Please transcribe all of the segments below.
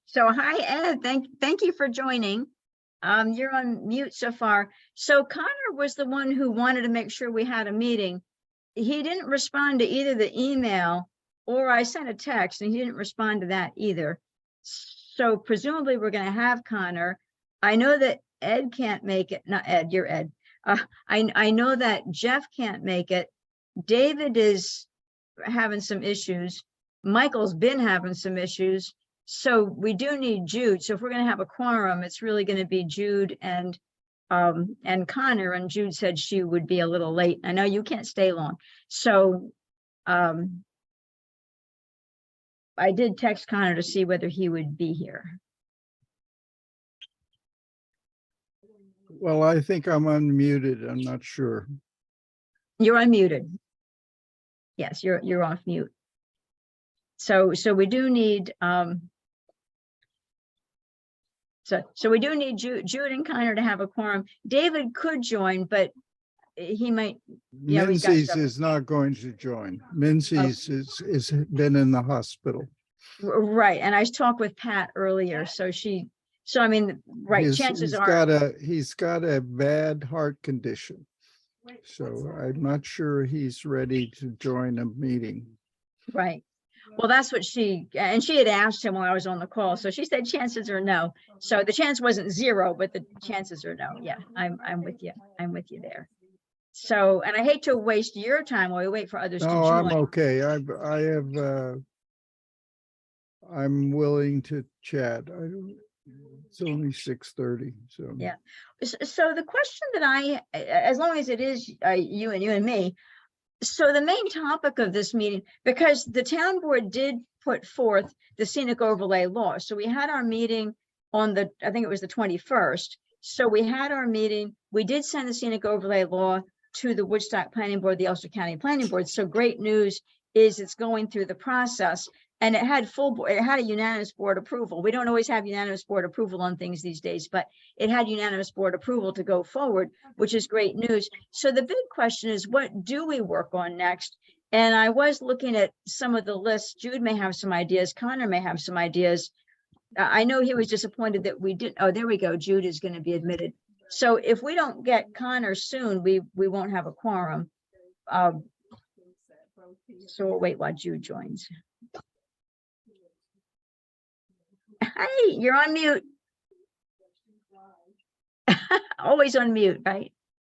So hi, Ed. Thank you for joining. You're on mute so far. So Connor was the one who wanted to make sure we had a meeting. He didn't respond to either the email or I sent a text, and he didn't respond to that either. So presumably we're going to have Connor. I know that Ed can't make it. Not Ed, you're Ed. I know that Jeff can't make it. David is having some issues. Michael's been having some issues. So we do need Jude. So if we're going to have a quorum, it's really going to be Jude and Connor. And Jude said she would be a little late. I know you can't stay long. So I did text Connor to see whether he would be here. Well, I think I'm unmuted. I'm not sure. You're unmuted. Yes, you're off mute. So we do need so we do need Jude and Connor to have a quorum. David could join, but he might. Yeah, Mincy's is not going to join. Mincy's is been in the hospital. Right, and I talked with Pat earlier, so I mean, right, chances are he's got a bad heart condition. So I'm not sure he's ready to join a meeting. Right. Well, that's what she had asked him while I was on the call. So she said chances are no. So the chance wasn't zero, but the chances are no. Yeah, I'm with you. I'm with you there. So, and I hate to waste your time while we wait for others to join. No, I'm okay. I'm willing to chat. It's only 6:30. So yeah. So the question that as long as it is you and me. So the main topic of this meeting, because the town board did put forth the scenic overlay law. So we had our meeting on I think it was the 21st. So we had our meeting. We did send the scenic overlay law to the Woodstock Planning Board, the Ulster County Planning Board. So great news is it's going through the process, and it had a unanimous board approval. We don't always have unanimous board approval on things these days, but it had unanimous board approval to go forward, which is great news. So the big question is, what do we work on next? And I was looking at some of the lists. Jude may have some ideas. Connor may have some ideas. I know he was disappointed that we didn't. Oh, there we go. Jude is going to be admitted. So if we don't get Connor soon, we won't have a quorum. So we'll wait while Jude joins. Hey, you're on mute. Always on mute, right?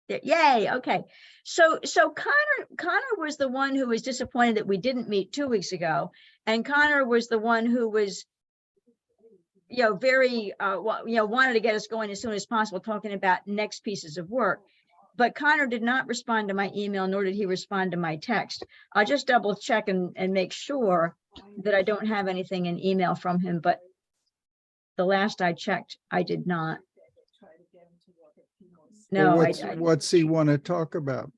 Yay. Okay. So Connor was the one who was disappointed that we didn't meet 2 weeks ago, and Connor was the one who was, very wanted to get us going as soon as possible, talking about next pieces of work. But Connor did not respond to my email, nor did he respond to my text. I'll just double check and make sure that I don't have anything in email from him, but the last I checked, I did not. No, what's he want to talk about?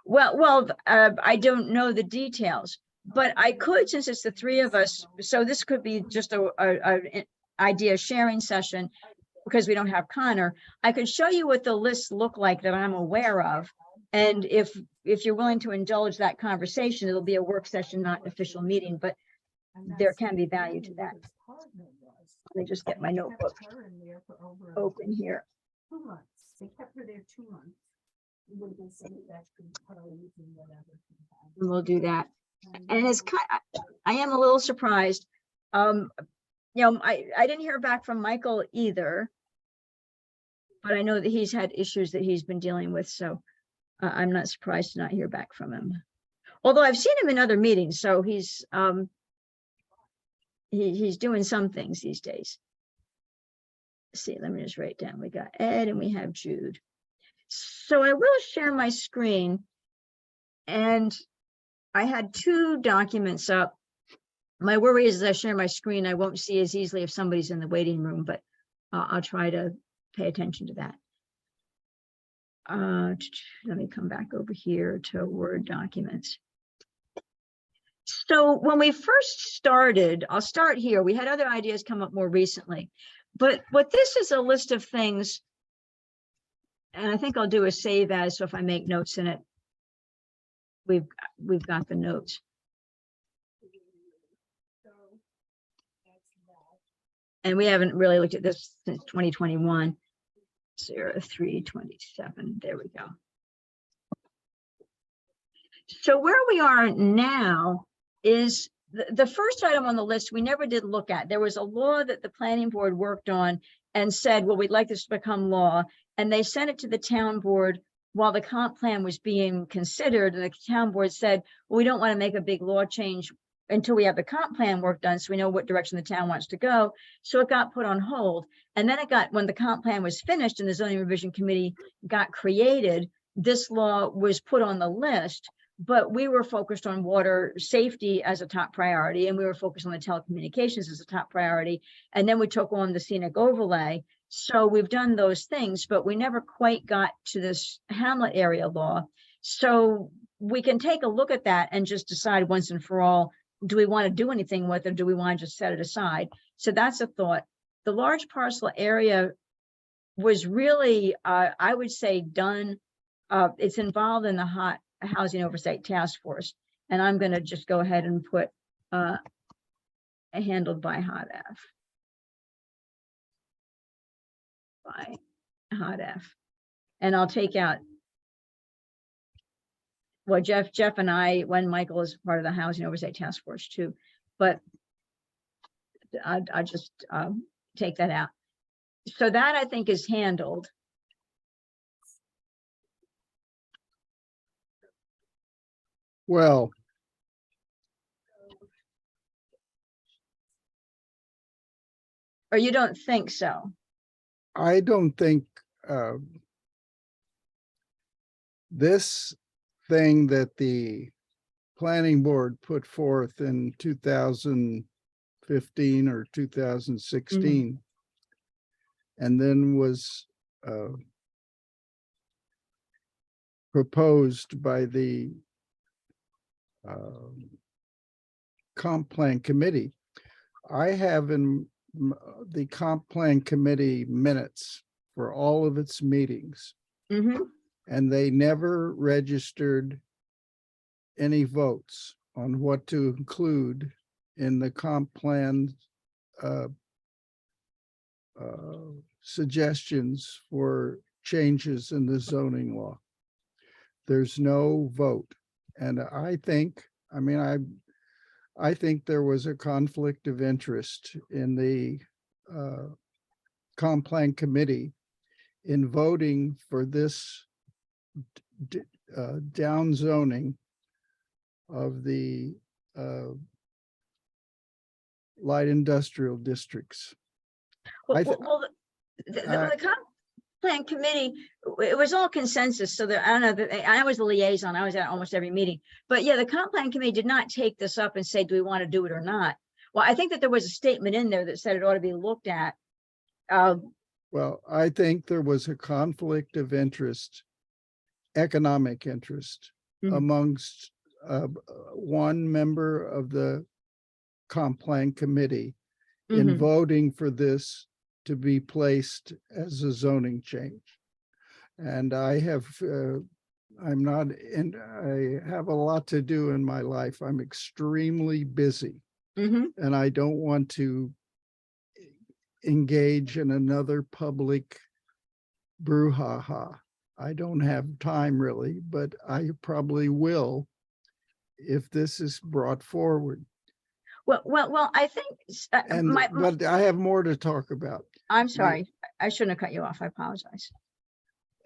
Well, I don't know the details, but I could, since it's the three of us, so this could be just an idea sharing session, because we don't have Connor. I could show you what the lists look like that I'm aware of. And if you're willing to indulge that conversation, it'll be a work session, not an official meeting, but there can be value to that. Let me just get my notebook open here. 2 months. They kept her there 2 months. We'll do that. And it's I am a little surprised. I didn't hear back from Michael either, but I know that he's had issues that he's been dealing with, so I'm not surprised to not hear back from him. Although I've seen him in other meetings, so he's doing some things these days. Let's see, let me just write down. We got Ed and we have Jude. So I will share my screen, and I had 2 documents up. My worry is, as I share my screen, I won't see as easily if somebody's in the waiting room, but I'll try to pay attention to that. Let me come back over here to Word documents. So when we first started, I'll start here. We had other ideas come up more recently, but what this is a list of things, and I think I'll do a save as, so if I make notes in it, we've got the notes. And we haven't really looked at this since 2021. 0327, there we go. So where we are now is the first item on the list we never did look at. There was a law that the planning board worked on and said, well, we'd like this to become law. And they sent it to the town board while the comp plan was being considered. And the town board said, well, we don't want to make a big law change until we have the comp plan work done, so we know what direction the town wants to go. So it got put on hold. And then it got, when the comp plan was finished and the zoning revision committee got created, this law was put on the list, but we were focused on water safety as a top priority, and we were focused on the telecommunications as a top priority. And then we took on the scenic overlay. So we've done those things, but we never quite got to this hamlet area law. So we can take a look at that and just decide once and for all, do we want to do anything with it? Do we want to just set it aside? So that's a thought. The large parcel area was really, I would say, done. It's involved in the Housing Oversight Task Force. And I'm going to just go ahead and put handled by Hot F. By Hot F. And I'll take out, well, Jeff and I, when Michael is part of the Housing Oversight Task Force too, but I just take that out. So that I think is handled. Well, Or you don't think so? I don't think this thing that the planning board put forth in 2015 or 2016 and then was proposed by the comp plan committee. I have in the comp plan committee minutes for all of its meetings, and they never registered any votes on what to include in the comp plan suggestions for changes in the zoning law. There's no vote. And I think there was a conflict of interest in the comp plan committee in voting for this down zoning of the light industrial districts. Well, the comp plan committee, it was all consensus. So that I don't know, I was the liaison. I was at almost every meeting. But yeah, the comp plan committee did not take this up and say, do we want to do it or not? Well, I think that there was a statement in there that said it ought to be looked at. Well, I think there was a conflict of interest, economic interest, amongst one member of the comp plan committee in voting for this to be placed as a zoning change. And I have, I'm not, and I have a lot to do in my life. I'm extremely busy, and I don't want to engage in another public brouhaha. I don't have time really, but I probably will if this is brought forward. Well, I think, but I have more to talk about. I'm sorry, I shouldn't have cut you off. I apologize.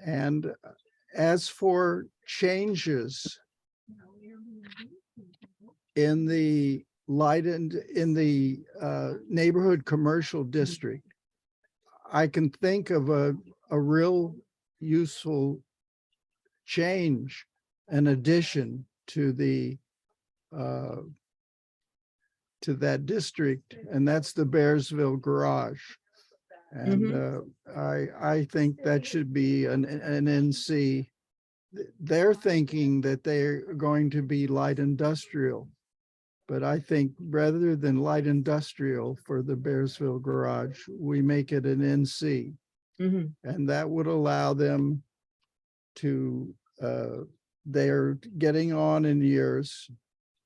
And as for changes in the neighborhood commercial district, I can think of a real useful change, an addition to the to that district, and that's the Bearsville garage. And I think that should be an NC. They're thinking that they're going to be light industrial, but I think rather than light industrial for the Bearsville garage, we make it an NC. And that would allow them to, they're getting on in years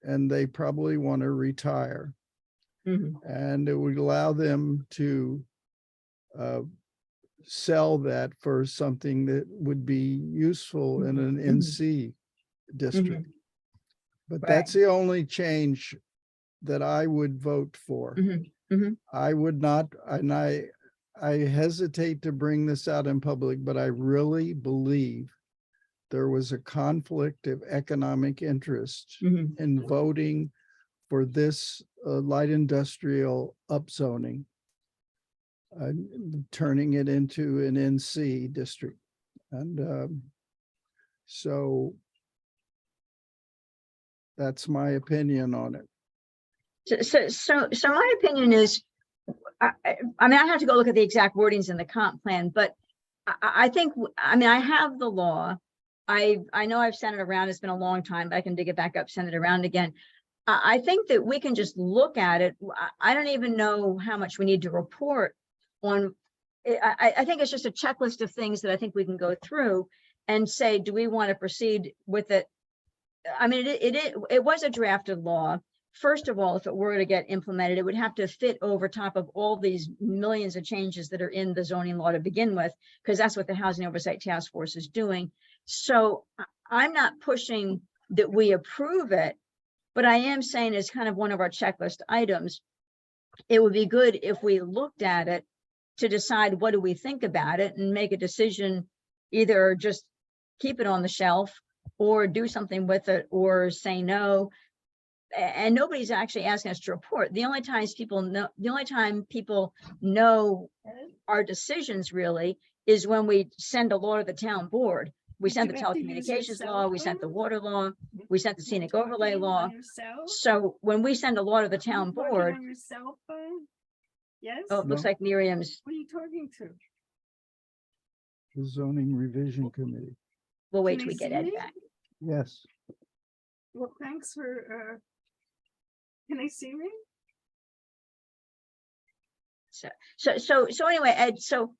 and they probably want to retire. Mhm. And it would allow them to sell that for something that would be useful in an NC district. But that's the only change that I would vote for. I would not, and I hesitate to bring this out in public, but I really believe there was a conflict of economic interest in voting for this light industrial upzoning, turning it into an NC district. And so that's my opinion on it. So my opinion is, I mean, I have to go look at the exact wordings in the comp plan, but I think, I mean, I have the law. I know I've sent it around. It's been a long time, but I can dig it back up, send it around again. I think that we can just look at it. I don't even know how much we need to report on. I think it's just a checklist of things that I think we can go through and say, do we want to proceed with it? I mean, it was a drafted law. First of all, if it were to get implemented, it would have to fit over top of all these millions of changes that are in the zoning law to begin with, because that's what the Housing Oversight Task Force is doing. So I'm not pushing that we approve it, but I am saying it's kind of one of our checklist items. It would be good if we looked at it to decide what do we think about it and make a decision, either just keep it on the shelf or do something with it or say no. And nobody's actually asking us to report. The only time people know our decisions really is when we send a law to the town board. We sent the telecommunications law, we sent the water law, we sent the scenic overlay law. So when we send a law to the town board, on your cell phone? Yes? oh, it looks like Miriam's, What are you talking to? The zoning revision committee. we'll wait Can till we I get see Ed me? back. Yes. Well, thanks for, can I see me? So anyway, Ed, so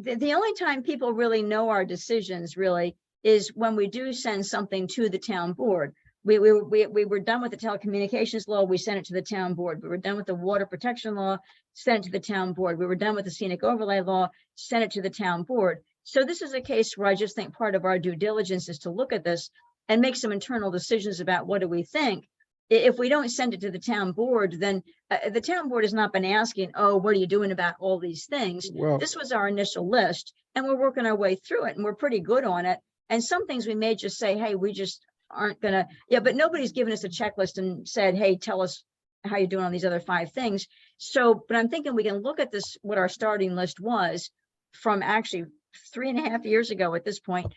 the only time people really know our decisions really is when we do send something to the town board. We were done with the telecommunications law, we sent it to the town board. We were done with the water protection law, sent it to the town board. We were done with the scenic overlay law, sent it to the town board. So this is a case where I just think part of our due diligence is to look at this and make some internal decisions about what do we think. If we don't send it to the town board, then the town board has not been asking, oh, what are you doing about all these things? Well, This was our initial list and we're working our way through it and we're pretty good on it. And some things we may just say, hey, we just aren't gonna, yeah, but nobody's given us a checklist and said, hey, tell us how you're doing on these other 5 things. So, but I'm thinking we can look at this, what our starting list was from actually 3.5 years ago at this point.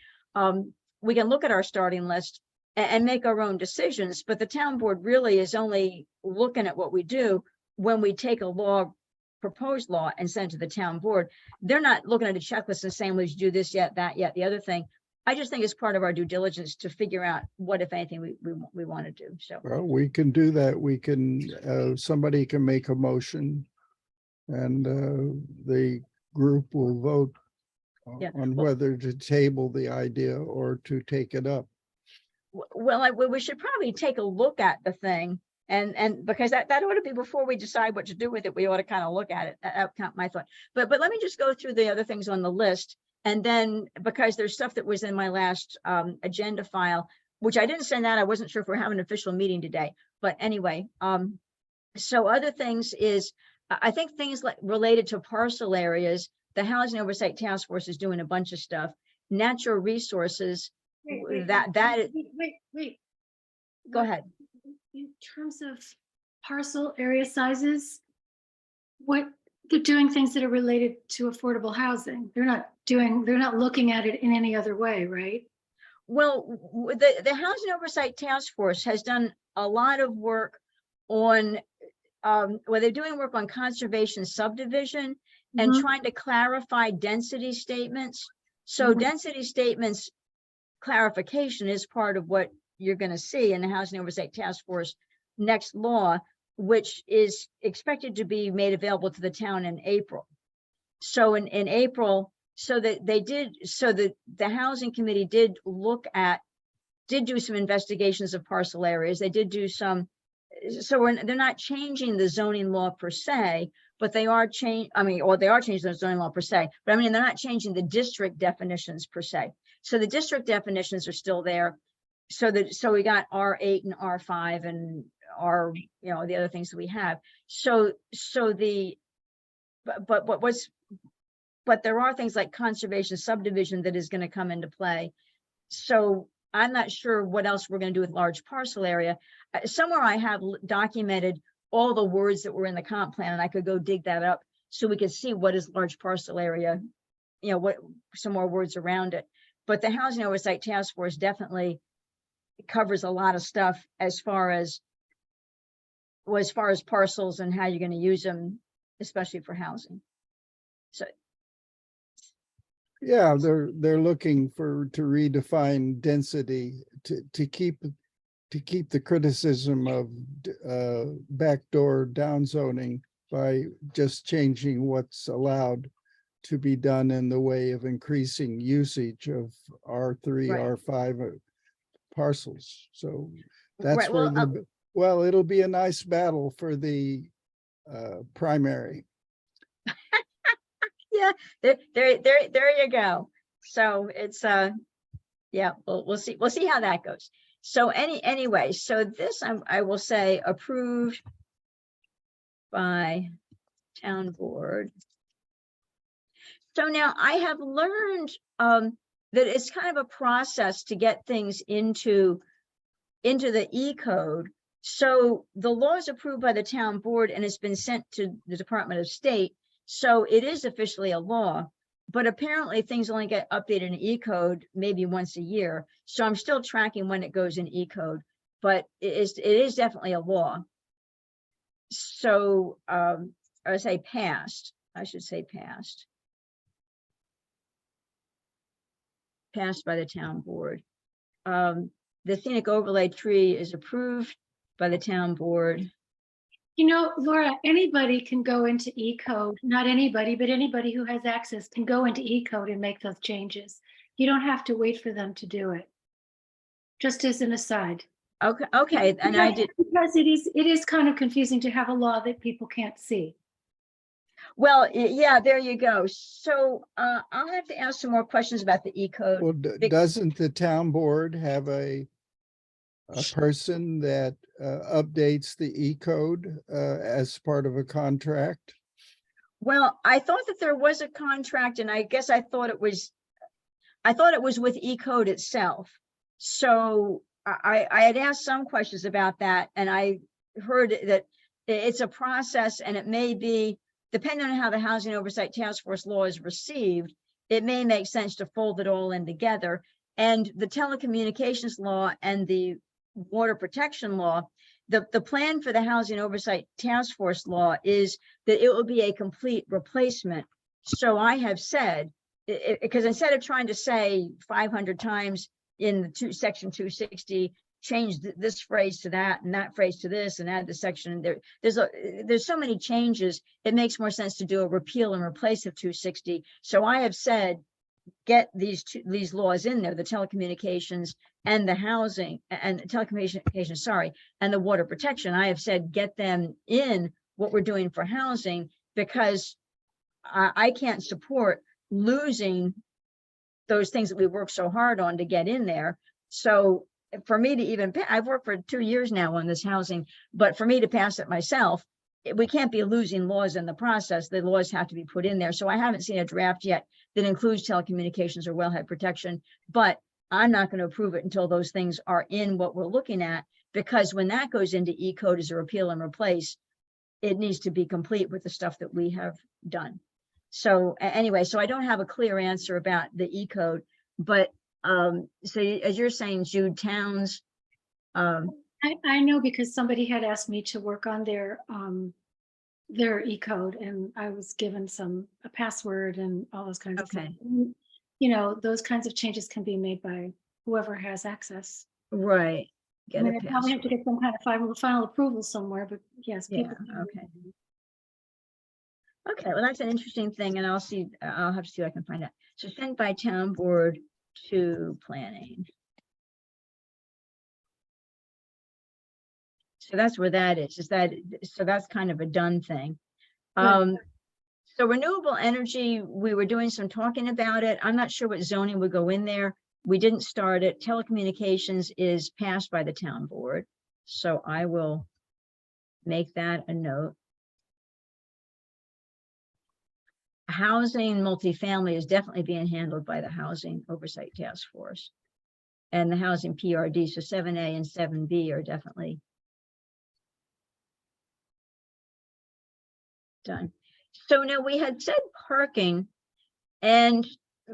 We can look at our starting list and make our own decisions, but the town board really is only looking at what we do when we take a law, proposed law, and send it to the town board. They're not looking at a checklist and saying, well, you do this yet, that yet, the other thing. I just think it's part of our due diligence to figure out what, if anything, we want to do. So well, we can do that. We can, somebody can make a motion and the group will vote Yeah, on well- whether to table the idea or to take it up. well, we should probably take a look at the thing, and because that ought to be before we decide what to do with it. We ought to kind of look at it. That's my thought. But let me just go through the other things on the list, and then because there's stuff that was in my last agenda file, which I didn't send out. I wasn't sure if we're having an official meeting today, but anyway. So other things is, I think things like related to parcel areas. The Housing Oversight Task Force is doing a bunch of stuff. Natural resources. Wait, Go What- ahead. In terms of parcel area sizes, what, they're doing things that are related to affordable housing. They're not looking at it in any other way, right? Well, the Housing Oversight Task Force has done a lot of work on, they're doing work on conservation subdivision and Mhm. trying to clarify density statements. So Mhm. density statements clarification is part of what you're going to see in the Housing Oversight Task Force next law, which is expected to be made available to the town in April. So in April, so that they did, so that the Housing Committee did do some investigations of parcel areas. They did do some so they're not changing the zoning law per se, but they are they are changing the zoning law per se, but I mean, they're not changing the district definitions per se. So the district definitions are still there. So we got R8 and R5 and the other things that we have. But there are things like conservation subdivision that is going to come into play. So I'm not sure what else we're going to do with large parcel area. Somewhere I have documented all the words that were in the comp plan, and I could go dig that up so we could see what is large parcel area, what some more words around it. But the Housing Oversight Task Force definitely covers a lot of stuff as far as parcels and how you're going to use them, especially for housing. So yeah, they're looking to redefine density to keep the criticism of backdoor downzoning by just changing what's allowed to be done in the way of increasing usage of R3, Right. R5 parcels. So that's Right, where well, it'll be a nice battle for the primary. yeah, there you go. So it's yeah, we'll see how that goes. So anyway, so this I will say approved by town board. So now I have learned that it's kind of a process to get things into the E-code. So the law is approved by the town board and it's been sent to the Department of State. So it is officially a law, but apparently things only get updated in E-code maybe once a year. So I'm still tracking when it goes in E-code, but it is definitely a law. So I would say passed. I should say passed. Passed by the town board. The scenic overlay tree is approved by the town board. Laura, anybody can go into E-code, not anybody, but anybody who has access can go into E-code and make those changes. You don't have to wait for them to do it. Just as an aside. Okay, and I did. Because it is kind of confusing to have a law that people can't see. Well, yeah, there you go. So I'll have to ask some more questions about the E-code. Well, doesn't the town board have a person that updates the E-code as part of a contract? Well, I thought that there was a contract, and I guess I thought it was with E-code itself. So I had asked some questions about that, and I heard that it's a process, and it may be, depending on how the Housing Oversight Task Force law is received, it may make sense to fold it all in together. And the telecommunications law and the water protection law, the plan for the Housing Oversight Task Force law is that it will be a complete replacement. So I have said, because instead of trying to say 500 times in the section 260, change this phrase to that and that phrase to this and add the section, there's so many changes, it makes more sense to do a repeal and replace of 260. So I have said, get these laws in there, the telecommunications and the housing and telecommunications, sorry, and the water protection. I have said, get them in what we're doing for housing, because I can't support losing those things that we worked so hard on to get in there. So for me to even, I've worked for 2 years now on this housing, but for me to pass it myself, we can't be losing laws in the process. The laws have to be put in there. So I haven't seen a draft yet that includes telecommunications or wellhead protection, but I'm not going to approve it until those things are in what we're looking at, because when that goes into E-code as a repeal and replace, it needs to be complete with the stuff that we have done. So anyway, so I don't have a clear answer about the E-code, but so as you're saying, Jude, towns. I know, because somebody had asked me to work on their E-code, and I was given a password and all those kinds of things. Those kinds of changes can be made by whoever has access. Right. I mean, I probably have to get some kind of final approval somewhere, but yes, people. Yeah, okay. Okay, well, that's an interesting thing, and I'll have to see what I can find out. So sent by town board to planning. So that's where that is that, so that's kind of a done thing. Right. So renewable energy, we were doing some talking about it. I'm not sure what zoning would go in there. We didn't start it. Telecommunications is passed by the town board. So I will make that a note. Housing multifamily is definitely being handled by the Housing Oversight Task Force and the Housing PRD. So 7A and 7B are definitely done. So now we had said parking, and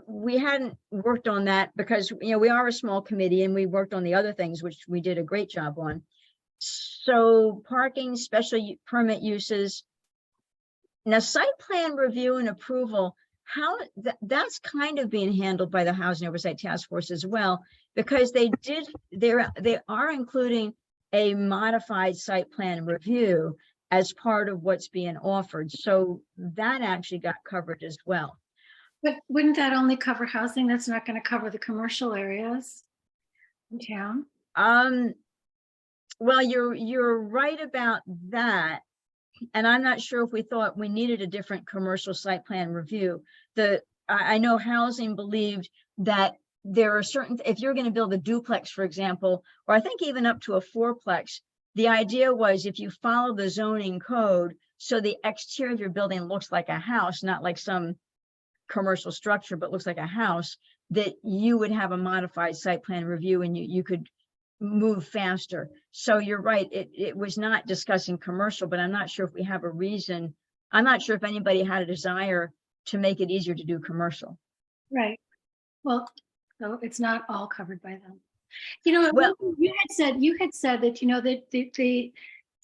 we hadn't worked on that because, you know, we are a small committee and we worked on the other things, which we did a great job on. So parking, special permit uses. Now, site plan review and approval, how that's kind of being handled by the Housing Oversight Task Force as well, because they are including a modified site plan review as part of what's being offered. So that actually got covered as well. But wouldn't that only cover housing? That's not going to cover the commercial areas in town? Well, you're right about that. And I'm not sure if we thought we needed a different commercial site plan review. I know housing believed that there are certain, if you're going to build a duplex, for example, or I think even up to a fourplex, the idea was if you follow the zoning code, so the exterior of your building looks like a house, not like some commercial structure, but looks like a house, that you would have a modified site plan review and you could move faster. So you're right, it was not discussing commercial, but I'm not sure if we have a reason. I'm not sure if anybody had a desire to make it easier to do commercial. Right. Well, so it's not all covered by them. You know, Well, you had said that, you know, that the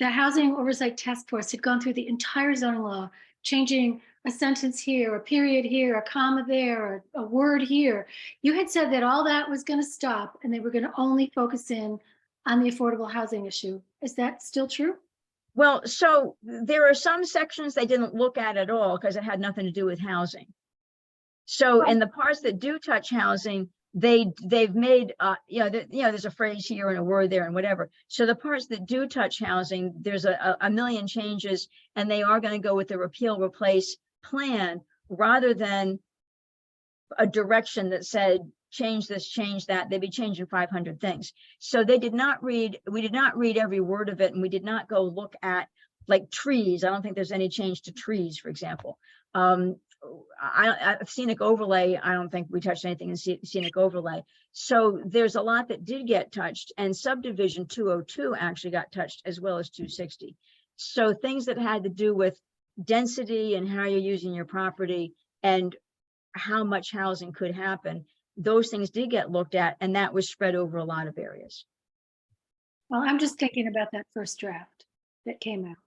Housing Oversight Task Force had gone through the entire zoning law, changing a sentence here, a period here, a comma there, a word here. You had said that all that was going to stop and they were going to only focus in on the affordable housing issue. Is that still true? well, so there are some sections they didn't look at all because it had nothing to do with housing. So in the parts that do touch housing, they've made there's a phrase here and a word there and whatever. So the parts that do touch housing, there's a million changes, and they are going to go with the repeal replace plan rather than a direction that said change this, change that. They'd be changing 500 things. So we did not read every word of it, and we did not go look at like trees. I don't think there's any change to trees, for example. Scenic overlay, I don't think we touched anything in scenic overlay. So there's a lot that did get touched, and subdivision 202 actually got touched as well as 260. So things that had to do with density and how you're using your property and how much housing could happen, those things did get looked at, and that was spread over a lot of areas. Well, I'm just thinking about that first draft that came out.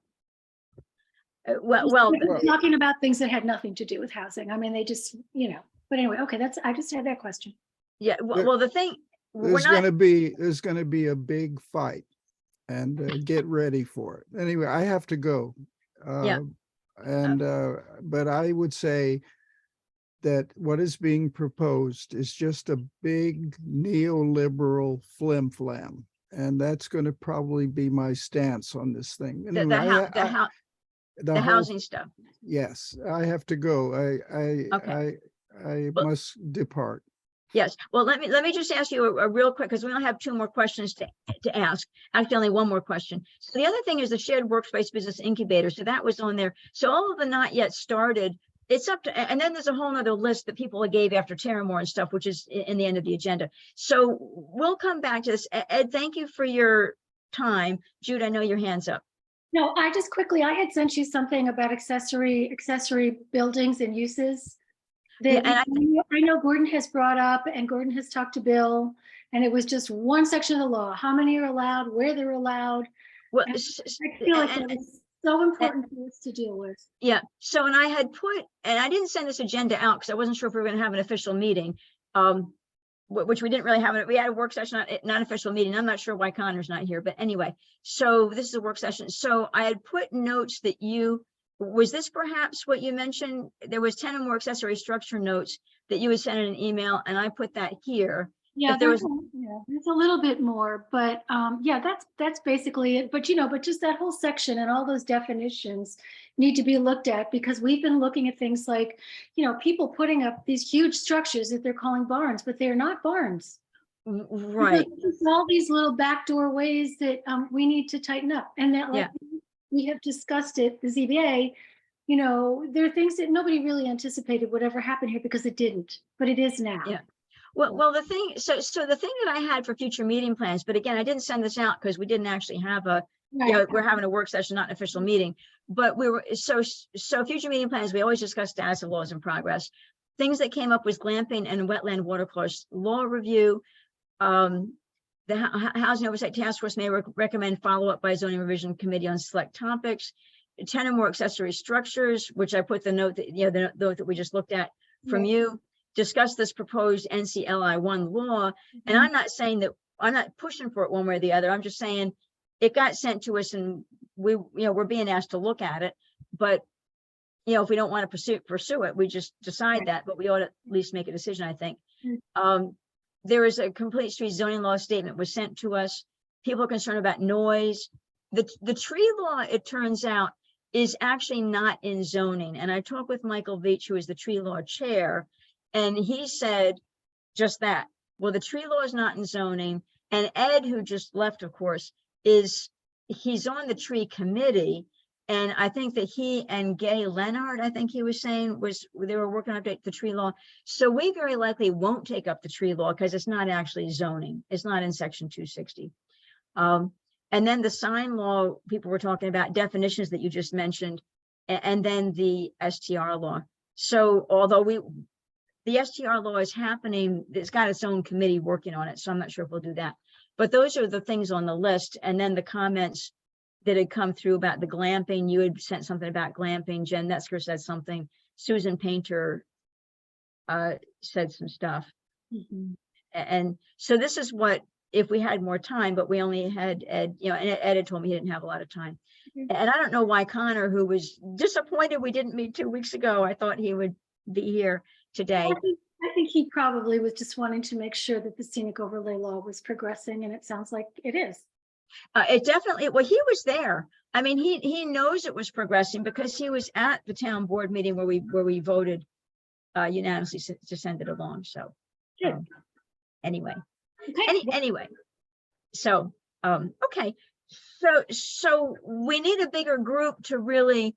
Well, Talking about things that had nothing to do with housing. I mean, they just, you know, but anyway, okay, I just had that question. yeah. Well, the thing, There's going to be a big fight, and get ready for it. Anyway, I have to go. Yeah. But I would say that what is being proposed is just a big neoliberal flim flam, and that's going to probably be my stance on this thing. Anyway, the housing stuff. Yes, I have to go. I Well, must depart. Yes. Well, let me just ask you a real quick, because we only have 2 more questions to ask. Actually, only 1 more question. So the other thing is the shared workspace business incubator. So that was on there. So all of the not yet started, it's up to, and then there's a whole nother list that people gave after Terramore and stuff, which is in the end of the agenda. So we'll come back to this. Ed, thank you for your time. Jude, I know your hand's up. No, I had sent you something about accessory buildings and uses. Yeah, That and I know Gordon has brought up, and Gordon has talked to Bill, and it was just one section of the law, how many are allowed, where they're allowed. well, I feel like that was so important for us to deal with. yeah. So, and I had put, and I didn't send this agenda out because I wasn't sure if we were going to have an official meeting, which we didn't really have. We had a work session, not official meeting. I'm not sure why Connor's not here, but anyway, so this is a work session. So I had put notes that was this perhaps what you mentioned? There was 10 or more accessory structure notes that you would send in an email, and I put that here. Yeah, if there was, there's a little bit more, but yeah, that's basically it. But but just that whole section and all those definitions need to be looked at, because we've been looking at things like, people putting up these huge structures that they're calling barns, but they're not barns. right, There's all these little backdoor ways that we need to tighten up, and that, like we have discussed it, the ZBA. There are things that nobody really anticipated would ever happen here, because it didn't, but it is now. Yeah. Well, the thing, so the thing that I had for future meeting plans, but again, I didn't send this out because we didn't actually have a, we're having a work session, not an official meeting. But we were, so future meeting plans, we always discuss status of laws in progress. Things that came up was glamping and wetland watercourse law review. The Housing Oversight Task Force may recommend follow-up by zoning revision committee on select topics. 10 or more accessory structures, which I put the note that, the note that we just looked at from you. Discuss this proposed NCLI 1 law. And I'm not saying that, I'm not pushing for it one way or the other. I'm just saying it got sent to us and we're being asked to look at it. But, if we don't want to pursue it, we just decide that, but we ought to at least make a decision, I think. There is a complete street zoning law statement was sent to us. People are concerned about noise. The tree law, it turns out, is actually not in zoning. And I talked with Michael Veach, who is the tree law chair, and he said just that. Well, the tree law is not in zoning. And Ed, who just left, of course, he's on the tree committee. And I think that he and Gay Leonard, I think he was saying, they were working on update the tree law. So we very likely won't take up the tree law because it's not actually zoning. It's not in section 260. And then the sign law, people were talking about definitions that you just mentioned, and then the STR law. So although the STR law is happening, it's got its own committee working on it. So I'm not sure if we'll do that. But those are the things on the list. And then the comments that had come through about the glamping, you had sent something about glamping. Jen Netzker said something. Susan Painter said some stuff. And so this is what, if we had more time, but we only had Ed, and Ed had told me he didn't have a lot of time. And I don't know why Connor, who was disappointed we didn't meet 2 weeks ago, I thought he would be here today. I think he probably was just wanting to make sure that the scenic overlay law was progressing, and it sounds like it is. It definitely, well, he was there. I mean, he knows it was progressing because he was at the town board meeting where we voted unanimously to send it along. So anyway, anyway, so okay, so we need a bigger group to really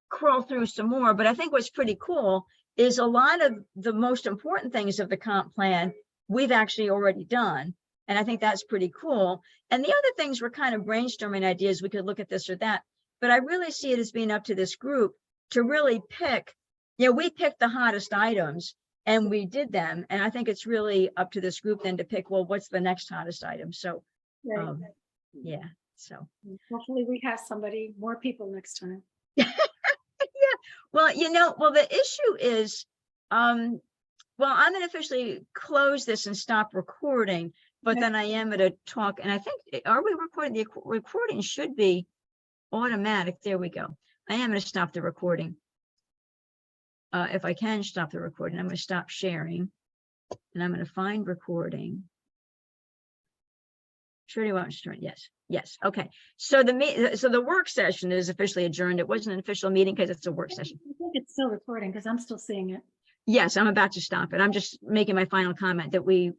crawl through some more. But I think what's pretty cool is a lot of the most important things of the comp plan we've actually already done. And I think that's pretty cool. And the other things were kind of brainstorming ideas. We could look at this or that, but I really see it as being up to this group to really pick, we picked the hottest items and we did them. And I think it's really up to this group then to pick, well, what's the next hottest item? So, yeah, so. Hopefully we have more people next time. Well, the issue is, well, I'm going to officially close this and stop recording, but then I am going to talk. And I think, are we recording? The recording should be automatic. There we go. I am going to stop the recording. If I can stop the recording, I'm going to stop sharing and I'm going to find recording. Sure, you want to start? Yes. Okay. So the work session is officially adjourned. It wasn't an official meeting because it's a work session. I think it's still recording because I'm still seeing it. Yes, I'm about to stop it. I'm just making my final comment that we've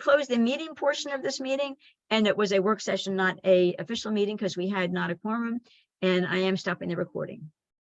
closed the meeting portion of this meeting, and it was a work session, not a official meeting, because we had not a quorum, and I am stopping the recording.